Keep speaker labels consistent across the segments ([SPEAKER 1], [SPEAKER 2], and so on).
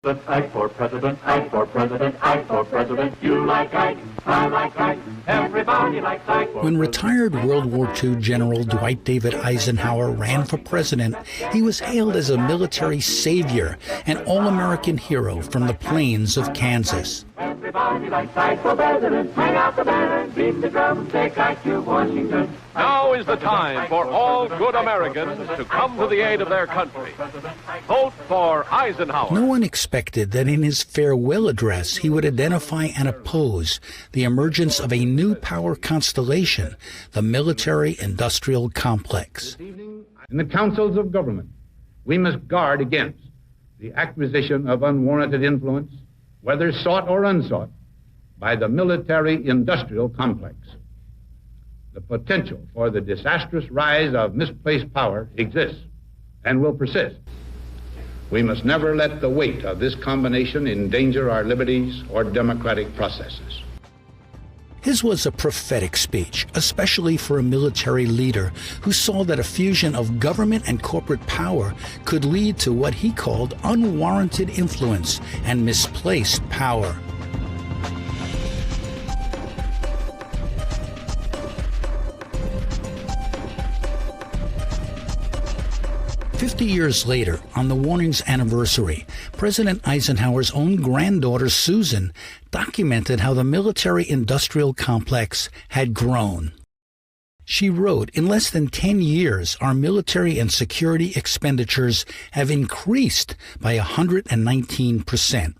[SPEAKER 1] Ike for president, Ike for president, Ike for president. You like Ike, I like Ike, everybody likes Ike.
[SPEAKER 2] When retired World War II General Dwight David Eisenhower ran for president, he was hailed as a military savior, an all-American hero from the plains of Kansas.
[SPEAKER 1] Everybody likes Ike for president. Hang out the banner, beat the drum, take Ike to Washington.
[SPEAKER 3] Now is the time for all good Americans to come to the aid of their country. Vote for Eisenhower.
[SPEAKER 2] No one expected that in his farewell address he would identify and oppose the emergence of a new power constellation, the military-industrial complex.
[SPEAKER 4] In the councils of government, we must guard against the acquisition of unwarranted influence, whether sought or unsought, by the military-industrial complex. The potential for the disastrous rise of misplaced power exists and will persist. We must never let the weight of this combination endanger our liberties or democratic processes.
[SPEAKER 2] His was a prophetic speech, especially for a military leader who saw that a fusion of government and corporate power could lead to what he called unwarranted influence and misplaced power. "50 years later, on the warning's anniversary, President Eisenhower's own granddaughter, Susan, documented how the military-industrial complex had grown. She wrote, "In less than 10 years, our military and security expenditures have increased by 119%.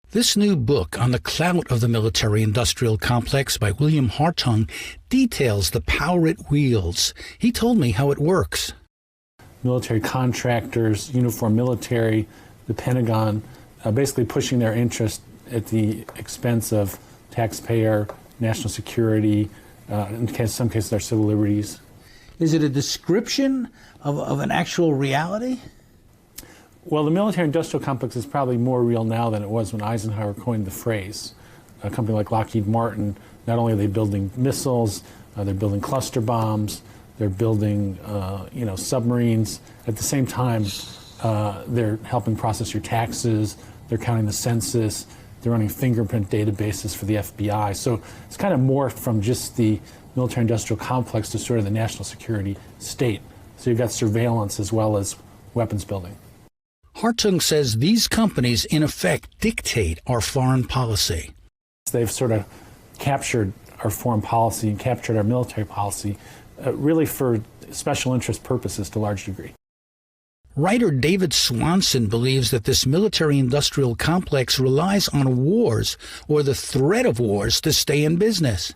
[SPEAKER 2] This new book on the clout of the military-industrial complex by William Hartung details the power it wields. He told me how it works.
[SPEAKER 5] Military contractors, uniform military, the Pentagon, basically pushing their interest at the expense of taxpayer, national security, in some cases our civil liberties."
[SPEAKER 2] Is it a description of an actual reality?
[SPEAKER 5] Well, the military-industrial complex is probably more real now than it was when Eisenhower coined the phrase. A company like Lockheed Martin, not only are they building missiles, they're building cluster bombs, they're building submarines. At the same time, they're helping process your taxes, they're counting the census, they're running fingerprint databases for the FBI. So it's kind of morphed from just the military-industrial complex to sort of the national security state. So you've got surveillance as well as weapons building.
[SPEAKER 2] Hartung says these companies, in effect, dictate our foreign policy.
[SPEAKER 5] They've sort of captured our foreign policy and captured our military policy, really for special interest purposes to a large degree.
[SPEAKER 2] Writer David Swanson believes that this military-industrial complex relies on wars or the threat of wars to stay in business.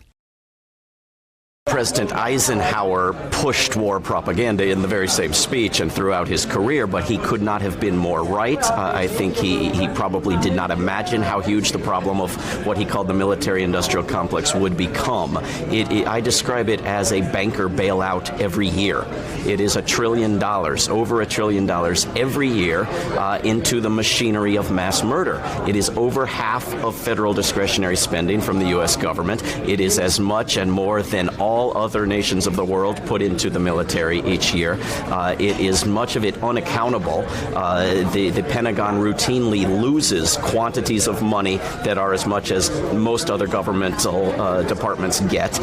[SPEAKER 6] President Eisenhower pushed war propaganda in the very same speech and throughout his career, but he could not have been more right. I think he probably did not imagine how huge the problem of what he called the military-industrial complex would become. I describe it as a banker bailout every year. It is $1 trillion, over $1 trillion every year into the machinery of mass murder. It is over half of federal discretionary spending from the U.S. government. It is as much and more than all other nations of the world put into the military each year. It is much of it unaccountable. The Pentagon routinely loses quantities of money that are as much as most other governmental departments get.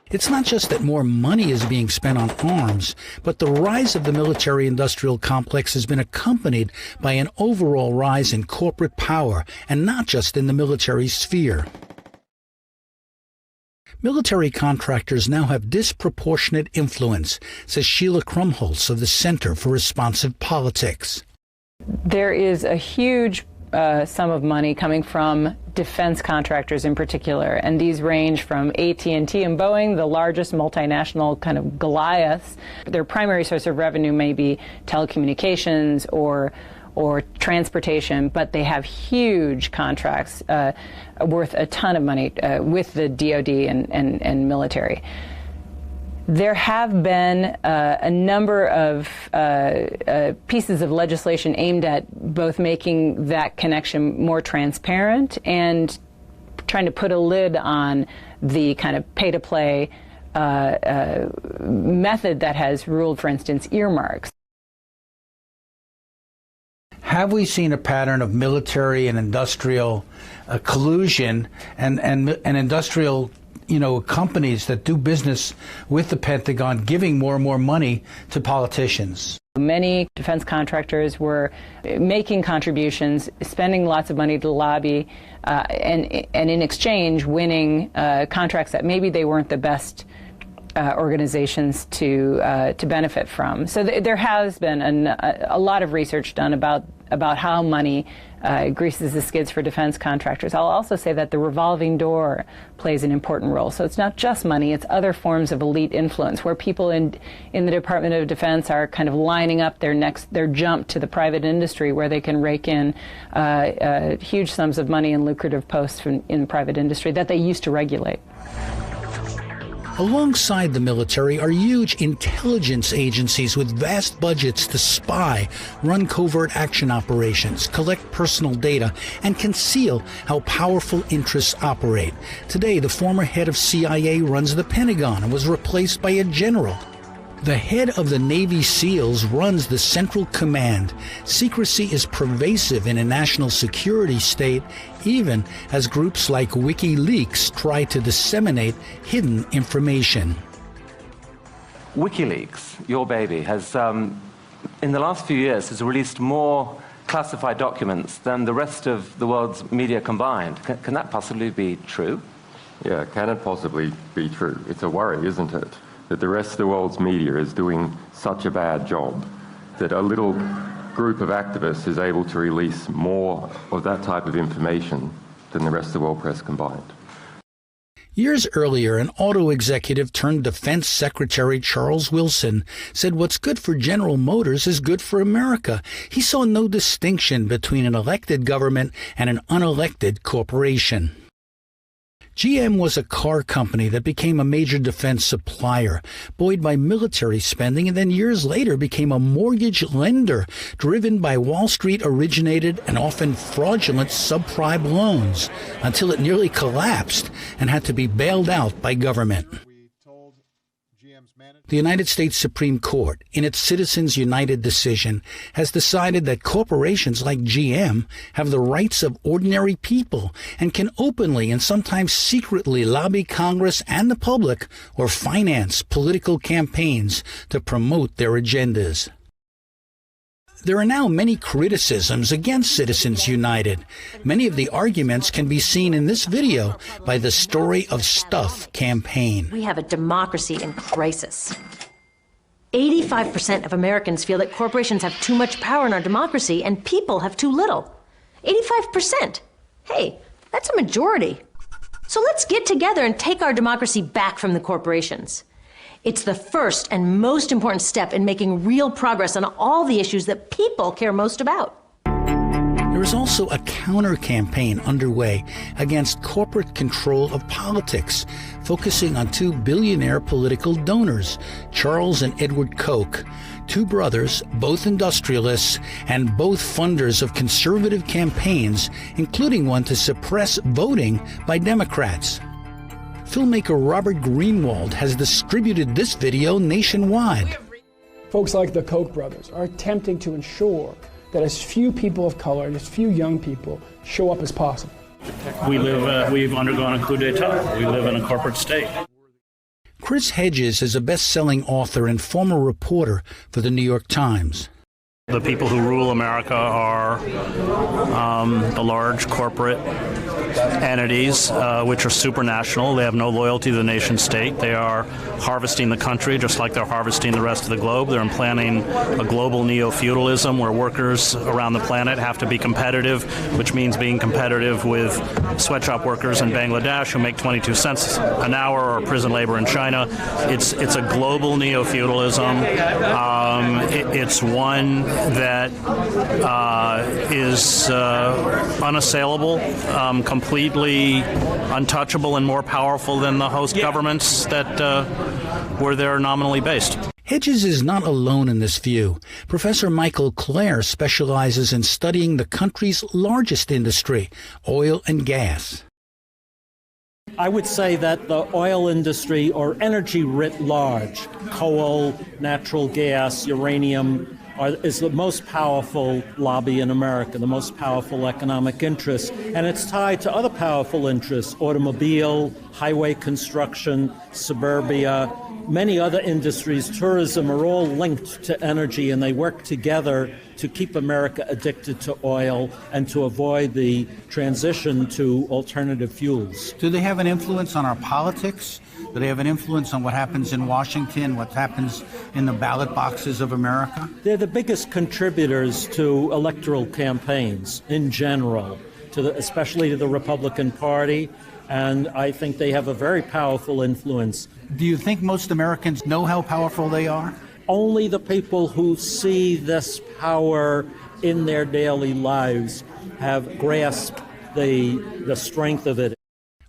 [SPEAKER 2] It's not just that more money is being spent on arms, but the rise of the military-industrial complex has been accompanied by an overall rise in corporate power, and not just in the military sphere. Military contractors now have disproportionate influence, says Sheila Krumholz of the Center for Responsive Politics.
[SPEAKER 7] There is a huge sum of money coming from defense contractors in particular, and these range from AT&T and Boeing, the largest multinational kind of Goliaths. Their primary source of revenue may be telecommunications or transportation, but they have huge contracts worth a ton of money with the DoD and military. There have been a number of pieces of legislation aimed at both making that connection more transparent and trying to put a lid on the kind of pay-to-play method that has ruled, for instance, earmarks.
[SPEAKER 2] have we seen a pattern of military and industrial collusion and industrial companies that do business with the Pentagon giving more and more money to politicians?
[SPEAKER 7] Many defense contractors were making contributions, spending lots of money to lobby, and in exchange winning contracts that maybe they weren't the best organizations to benefit from. So there has been a lot of research done about how money greases the skids for defense contractors. I'll also say that the revolving door plays an important role. So it's not just money, it's other forms of elite influence where people in the Department of Defense are kind of lining up their jump to the private industry where they can rake in huge sums of money and lucrative posts in private industry that they used to regulate.
[SPEAKER 2] Alongside the military are huge intelligence agencies with vast budgets to spy, run covert action operations, collect personal data, and conceal how powerful interests operate. Today, the former head of CIA runs the Pentagon and was replaced by a general. The head of the Navy SEALs runs the Central Command. Secrecy is pervasive in a national security state, even as groups like WikiLeaks try to disseminate hidden information.
[SPEAKER 8] WikiLeaks, your baby, has, in the last few years, has released more classified documents than the rest of the world's media combined. Can that possibly be true?
[SPEAKER 9] Yeah, can it possibly be true? It's a worry, isn't it? That the rest of the world's media is doing such a bad job that a little group of activists is able to release more of that type of information than the rest of the world press combined.
[SPEAKER 2] Years earlier, an auto executive turned Defense Secretary Charles Wilson said what's good for General Motors is good for America. He saw no distinction between an elected government and an unelected corporation. GM was a car company that became a major defense supplier, buoyed by military spending, and then years later became a mortgage lender driven by Wall Street-originated and often fraudulent subprime loans until it nearly collapsed and had to be bailed out by government. The United States Supreme Court, in its Citizens United decision, has decided that corporations like GM have the rights of ordinary people and can openly and sometimes secretly lobby Congress and the public or finance political campaigns to promote their agendas. There are now many criticisms against Citizens United. Many of the arguments can be seen in this video by the Story of Stuff campaign.
[SPEAKER 10] We have a democracy in crisis. 85% of Americans feel that corporations have too much power in our democracy and people have too little. 85%. Hey, that's a majority. So let's get together and take our democracy back from the corporations. It's the first and most important step in making real progress on all the issues that people care most about.
[SPEAKER 2] There is also a counter-campaign underway against corporate control of politics, focusing on two billionaire political donors, Charles and Edward Koch, two brothers, both industrialists, and both funders of conservative campaigns, including one to suppress voting by Democrats. Filmmaker Robert Greenwald has distributed this video nationwide.
[SPEAKER 11] Folks like the Koch brothers are attempting to ensure that as few people of color and as few young people show up as possible.
[SPEAKER 12] We've undergone a coup d'etat. We live in a corporate state.
[SPEAKER 2] Chris Hedges is a best-selling author and former reporter for the New York Times.
[SPEAKER 12] The people who rule America are the large corporate entities, which are supranational. They have no loyalty to the nation state. They are harvesting the country just like they're harvesting the rest of the globe. They're implanting a global neo-feudalism where workers around the planet have to be competitive, which means being competitive with sweatshop workers in Bangladesh who make 22 cents an hour, or prison labor in China. It's a global neo-feudalism. It's one that is unassailable, completely untouchable, and more powerful than the host governments that were there nominally based.
[SPEAKER 2] Hedges is not alone in this view. Professor Michael Clare specializes in studying the country's largest industry, oil and gas.
[SPEAKER 13] I would say that the oil industry, or energy writ large, coal, natural gas, uranium, is the most powerful lobby in America, the most powerful economic interest, and it's tied to other powerful interests: automobile, highway construction, suburbia, many other industries, tourism, are all linked to energy, and they work together to keep America addicted to oil and to avoid the transition to alternative fuels.
[SPEAKER 2] Do they have an influence on our politics? Do they have an influence on what happens in Washington, what happens in the ballot boxes of America?
[SPEAKER 13] They're the biggest contributors to electoral campaigns in general, especially to the Republican Party, and I think they have a very powerful influence.
[SPEAKER 2] Do you think most Americans know how powerful they are?
[SPEAKER 13] Only the people who see this power in their daily lives have grasped the strength of it.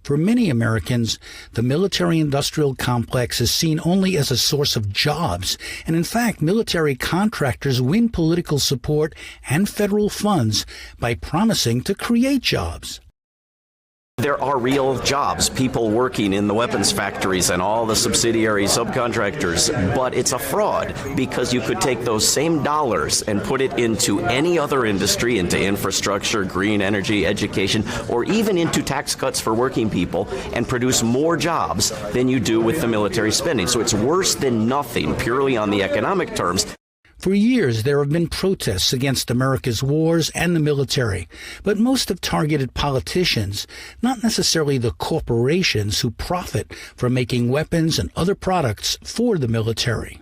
[SPEAKER 2] For many Americans, the military-industrial complex is seen only as a source of jobs, and in fact, military contractors win political support and federal funds by promising to create jobs.
[SPEAKER 6] There are real jobs, people working in the weapons factories and all the subsidiary subcontractors, but it's a fraud because you could take those same dollars and put it into any other industry, into infrastructure, green energy, education, or even into tax cuts for working people and produce more jobs than you do with the military spending. So it's worse than nothing, purely on the economic terms.
[SPEAKER 2] For years, there have been protests against America's wars and the military, but most have targeted politicians, not necessarily the corporations who profit from making weapons and other products for the military.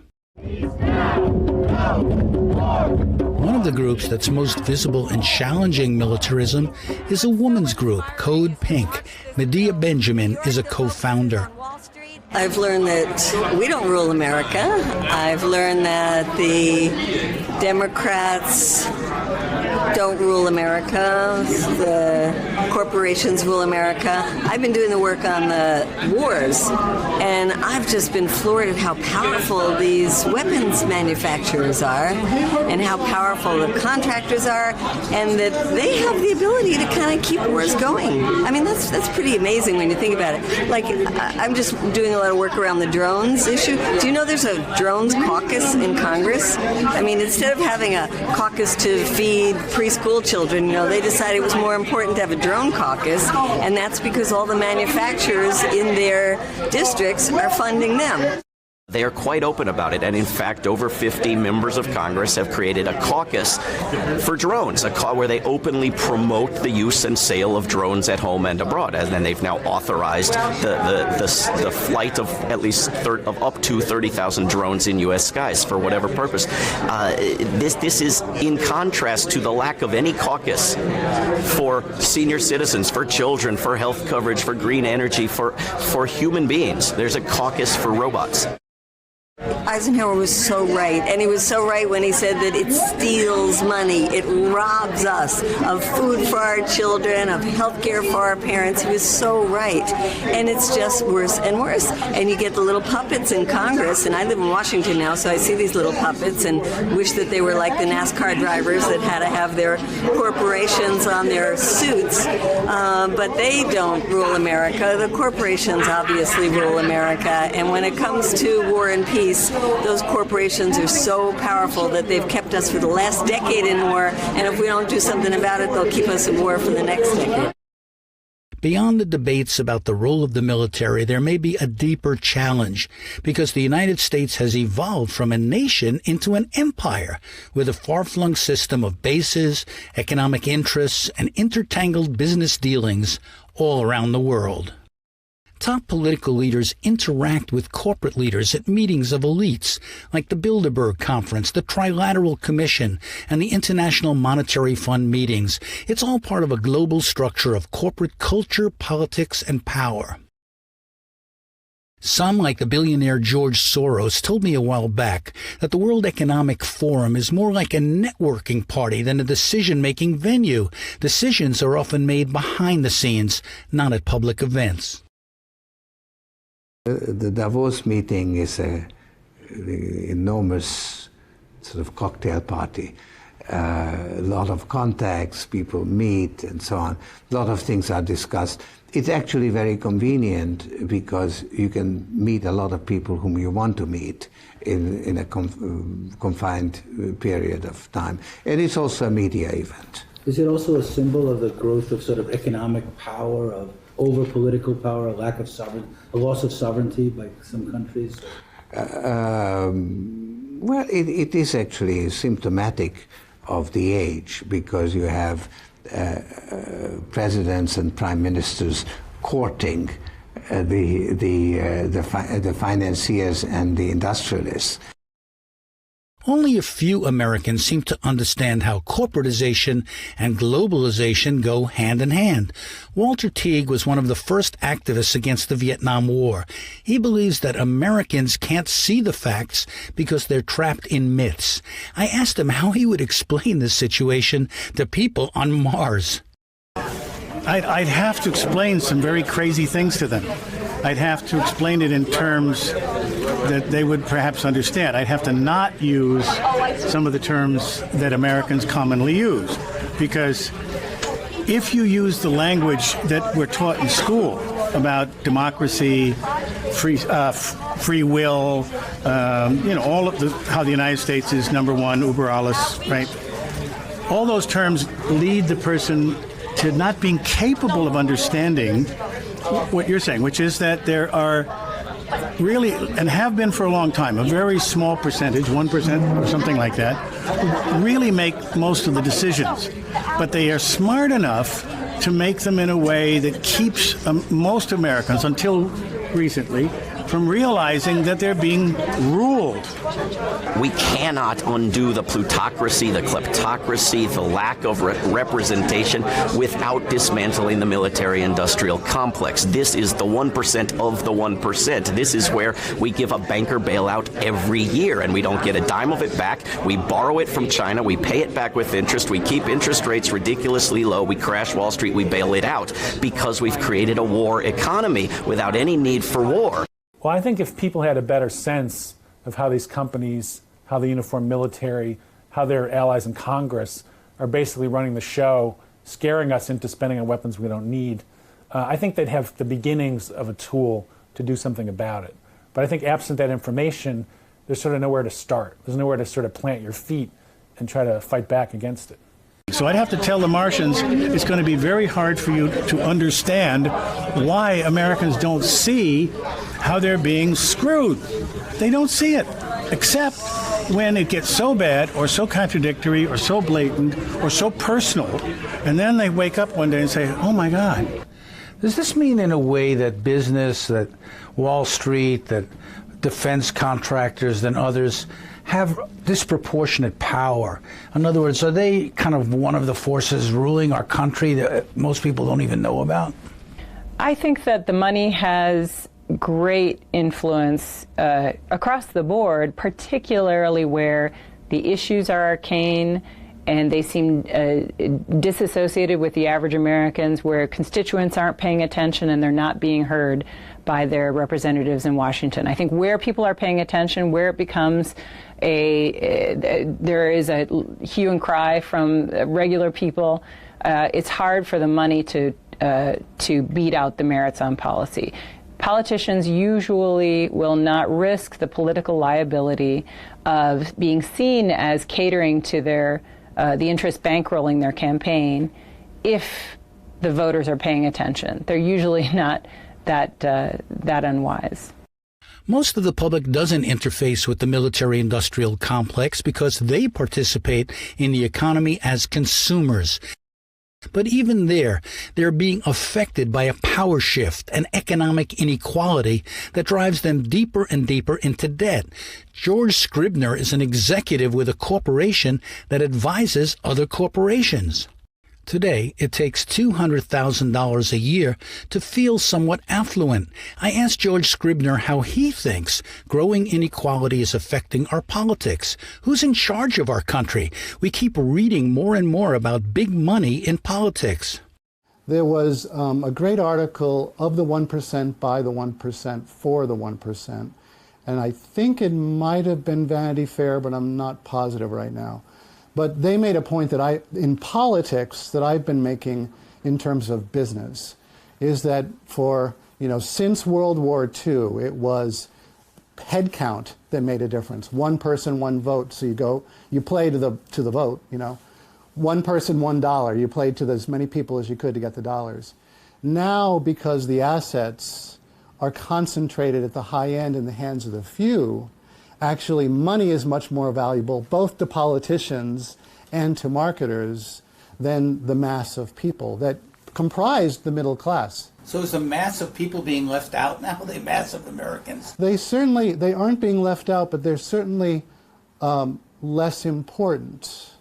[SPEAKER 2] One of the groups that's most visible in challenging militarism is a women's group, Code Pink. Medea Benjamin is a co-founder.
[SPEAKER 14] I've learned that we don't rule America. I've learned that the Democrats don't rule America. The corporations rule America. I've been doing the work on the wars, and I've just been floored at how powerful these weapons manufacturers are and how powerful the contractors are, and that they have the ability to kind of keep wars going. I mean, that's pretty amazing when you think about it. Like, I'm just doing a lot of work around the drones issue. Do you know there's a drones caucus in Congress? I mean, instead of having a caucus to feed preschool children, they decided it was more important to have a drone caucus, and that's because all the manufacturers in their districts are funding them.
[SPEAKER 6] They are quite open about it, and in fact, over 50 members of Congress have created a caucus for drones, where they openly promote the use and sale of drones at home and abroad. And then they've now authorized the flight of at least of up to 30,000 drones in U.S. skies for whatever purpose. This is in contrast to the lack of any caucus for senior citizens, for children, for health coverage, for green energy, for human beings. There's a caucus for robots.
[SPEAKER 14] Eisenhower was so right, and he was so right when he said that it steals money, it robs us of food for our children, of health care for our parents. He was so right, and it's just worse and worse. And you get the little puppets in Congress, and I live in Washington now, so I see these little puppets and wish that they were like the NASCAR drivers that had to have their corporations on their suits, but they don't rule America. The corporations obviously rule America, and when it comes to war and peace, those corporations are so powerful that they've kept us for the last decade in war, and if we don't do something about it, they'll keep us in war for the next decade.
[SPEAKER 2] Beyond the debates about the role of the military, there may be a deeper challenge, because the United States has evolved from a nation into an empire with a far-flung system of bases, economic interests, and intertangled business dealings all around the world. Top political leaders interact with corporate leaders at meetings of elites like the Bilderberg Conference, the Trilateral Commission, and the International Monetary Fund meetings. It's all part of a global structure of corporate culture, politics, and power. Some, like the billionaire George Soros, told me a while back that the World Economic Forum is more like a networking party than a decision-making venue. Decisions are often made behind the scenes, not at public events.
[SPEAKER 15] The Davos meeting is an enormous sort of cocktail party. a lot of contacts, people meet and so on. A lot of things are discussed. It's actually very convenient because you can meet a lot of people whom you want to meet in a confined period of time. And it's also a media event.
[SPEAKER 16] Is it also a symbol of the growth of sort of economic power, of over political power, a lack of sovereignty, a loss of sovereignty by some countries?
[SPEAKER 15] Well, it is actually symptomatic of the age, because you have presidents and prime ministers courting the financiers and the industrialists.
[SPEAKER 2] Only a few Americans seem to understand how corporatization and globalization go hand in hand. Walter Teague was one of the first activists against the Vietnam War. He believes that Americans can't see the facts because they're trapped in myths. I asked him how he would explain this situation to people on Mars.
[SPEAKER 17] I'd have to explain some very crazy things to them. I'd have to explain it in terms that they would perhaps understand. I'd have to not use some of the terms that Americans commonly use, because if you use the language that we're taught in school about democracy, free will, all of how the United States is number one, uber alles, right? All those terms lead the person to not being capable of understanding what you're saying, which is that there are really, and have been for a long time, a very small percentage, 1% or something like that, who really make most of the decisions. But they are smart enough to make them in a way that keeps most Americans, until recently, from realizing that they're being ruled.
[SPEAKER 6] We cannot undo the plutocracy, the kleptocracy, the lack of representation without dismantling the military-industrial complex. This is the 1% of the 1%. This is where we give a banker bailout every year, and we don't get a dime of it back. We borrow it from China. We pay it back with interest. We keep interest rates ridiculously low. We crash Wall Street. We bail it out because we've created a war economy without any need for war.
[SPEAKER 5] Well, I think if people had a better sense of how these companies, how the uniformed military, how their allies in Congress are basically running the show, scaring us into spending on weapons we don't need, I think they'd have the beginnings of a tool to do something about it. But I think absent that information, there's sort of nowhere to start. There's nowhere to sort of plant your feet and try to fight back against it.
[SPEAKER 17] So I'd have to tell the Martians it's going to be very hard for you to understand why Americans don't see how they're being screwed. They don't see it, except when it gets so bad or so contradictory or so blatant or so personal, and then they wake up one day and say, oh my God.
[SPEAKER 2] Does this mean in a way that business, that Wall Street, that defense contractors and others have disproportionate power? In other words, are they kind of one of the forces ruling our country that most people don't even know about?
[SPEAKER 7] I think that the money has great influence across the board, particularly where the issues are arcane and they seem disassociated with the average Americans, where constituents aren't paying attention and they're not being heard by their representatives in Washington. I think where people are paying attention, where it becomes there is a hue and cry from regular people, it's hard for the money to beat out the merits on policy. Politicians usually will not risk the political liability of being seen as catering to their the interest bankrolling their campaign if the voters are paying attention. They're usually not that unwise.
[SPEAKER 2] Most of the public doesn't interface with the military-industrial complex because they participate in the economy as consumers. But even there, they're being affected by a power shift and economic inequality that drives them deeper and deeper into debt. George Scribner is an executive with a corporation that advises other corporations. Today, it takes $200,000 a year to feel somewhat affluent. I asked George Scribner how he thinks growing inequality is affecting our politics. Who's in charge of our country? We keep reading more and more about big money in politics.
[SPEAKER 18] There was a great article of the 1%, by the 1%, for the 1%. And I think it might have been Vanity Fair, but I'm not positive right now. But they made a point that in politics that I've been making in terms of business, is that for, since World War II, it was head count that made a difference. One person, one vote. So you play to the vote, One person, $1. You played to as many people as you could to get the dollars. Now, because the assets are concentrated at the high end in the hands of the few, actually money is much more valuable, both to politicians and to marketers, than the mass of people that comprise the middle class.
[SPEAKER 2] So is the mass of people being left out now, the mass of Americans?
[SPEAKER 18] They aren't being left out, but they're certainly less important.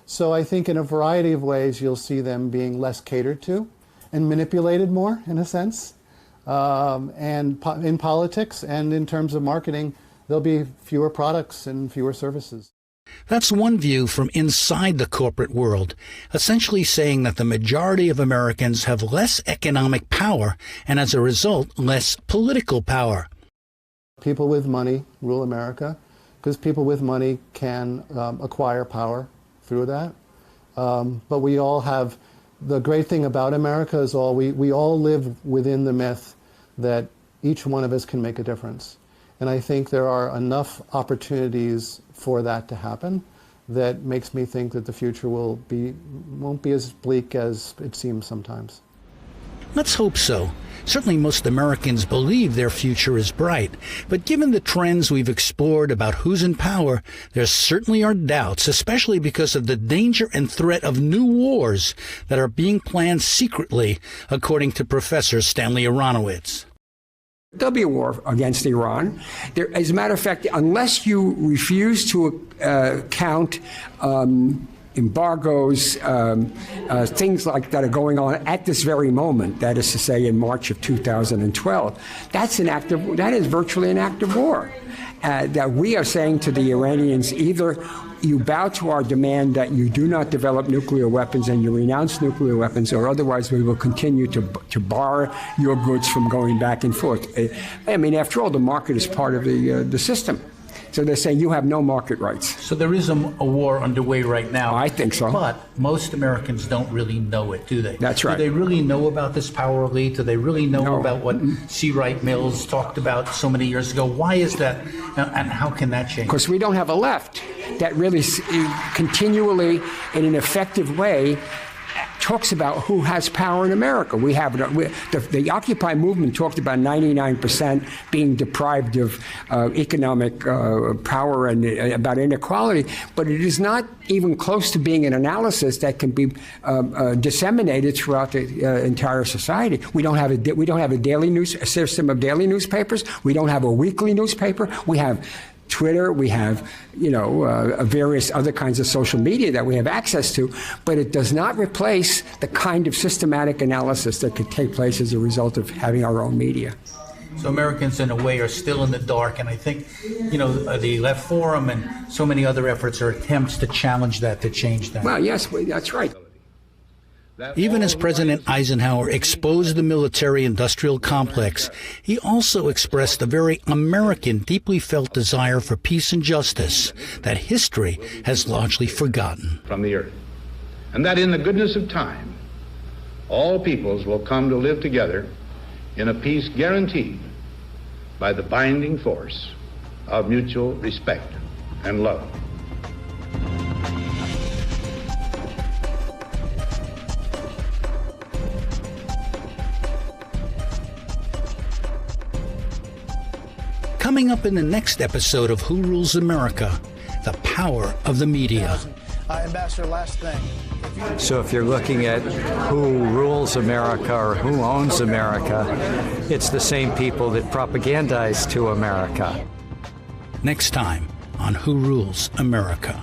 [SPEAKER 18] So I think in a variety of ways you'll see them being less catered to and manipulated more, in a sense. And in politics and in terms of marketing, there'll be fewer products and fewer services.
[SPEAKER 2] That's one view from inside the corporate world, essentially saying that the majority of Americans have less economic power and, as a result, less political power.
[SPEAKER 18] People with money rule America because people with money can acquire power through that. But we all have, the great thing about America is we all live within the myth that each one of us can make a difference. And I think there are enough opportunities for that to happen that makes me think that the future won't be as bleak as it seems sometimes.
[SPEAKER 2] Let's hope so. Certainly most Americans believe their future is bright. But given the trends we've explored about who's in power, there certainly are doubts, especially because of the danger and threat of new wars that are being planned secretly, according to Professor Stanley Aronowitz.
[SPEAKER 19] There'll be a war against Iran. As a matter of fact, unless you refuse to count embargoes, things like that are going on at this very moment, that is to say in March of 2012, that is virtually an act of war. That we are saying to the Iranians, either you bow to our demand that you do not develop nuclear weapons and you renounce nuclear weapons, or otherwise we will continue to bar your goods from going back and forth. I mean, after all, the market is part of the system. So they're saying you have no market rights.
[SPEAKER 2] So there is a war underway right now.
[SPEAKER 19] I think so.
[SPEAKER 2] But most Americans don't really know it, do they?
[SPEAKER 19] That's right.
[SPEAKER 2] Do they really know about this power elite? Do they really know about what C. Wright Mills talked about so many years ago? Why is that, and how can that change?
[SPEAKER 19] Because we don't have a left that really continually, in an effective way, talks about who has power in America. We have the Occupy movement talked about 99% being deprived of economic power and about inequality, but it is not even close to being an analysis that can be disseminated throughout the entire society. We don't have a system of daily newspapers. We don't have a weekly newspaper. We have Twitter, we have, various other kinds of social media that we have access to, but it does not replace the kind of systematic analysis that could take place as a result of having our own media.
[SPEAKER 2] So Americans, in a way, are still in the dark, and I think, the Left Forum and so many other efforts are attempts to challenge that, to change that.
[SPEAKER 19] Well, yes, that's right.
[SPEAKER 2] Even as President Eisenhower exposed the military-industrial complex, he also expressed a very American, deeply felt desire for peace and justice that history has largely forgotten.
[SPEAKER 4] From the earth. And that in the goodness of time, all peoples will come to live together in a peace guaranteed by the binding force of mutual respect and love.
[SPEAKER 2] Coming up in the next episode of Who Rules America, the power of the media.
[SPEAKER 20] Ambassador, last thing.
[SPEAKER 21] So if you're looking at who rules America or who owns America, it's the same people that propagandize to America.
[SPEAKER 2] Next time on Who Rules America.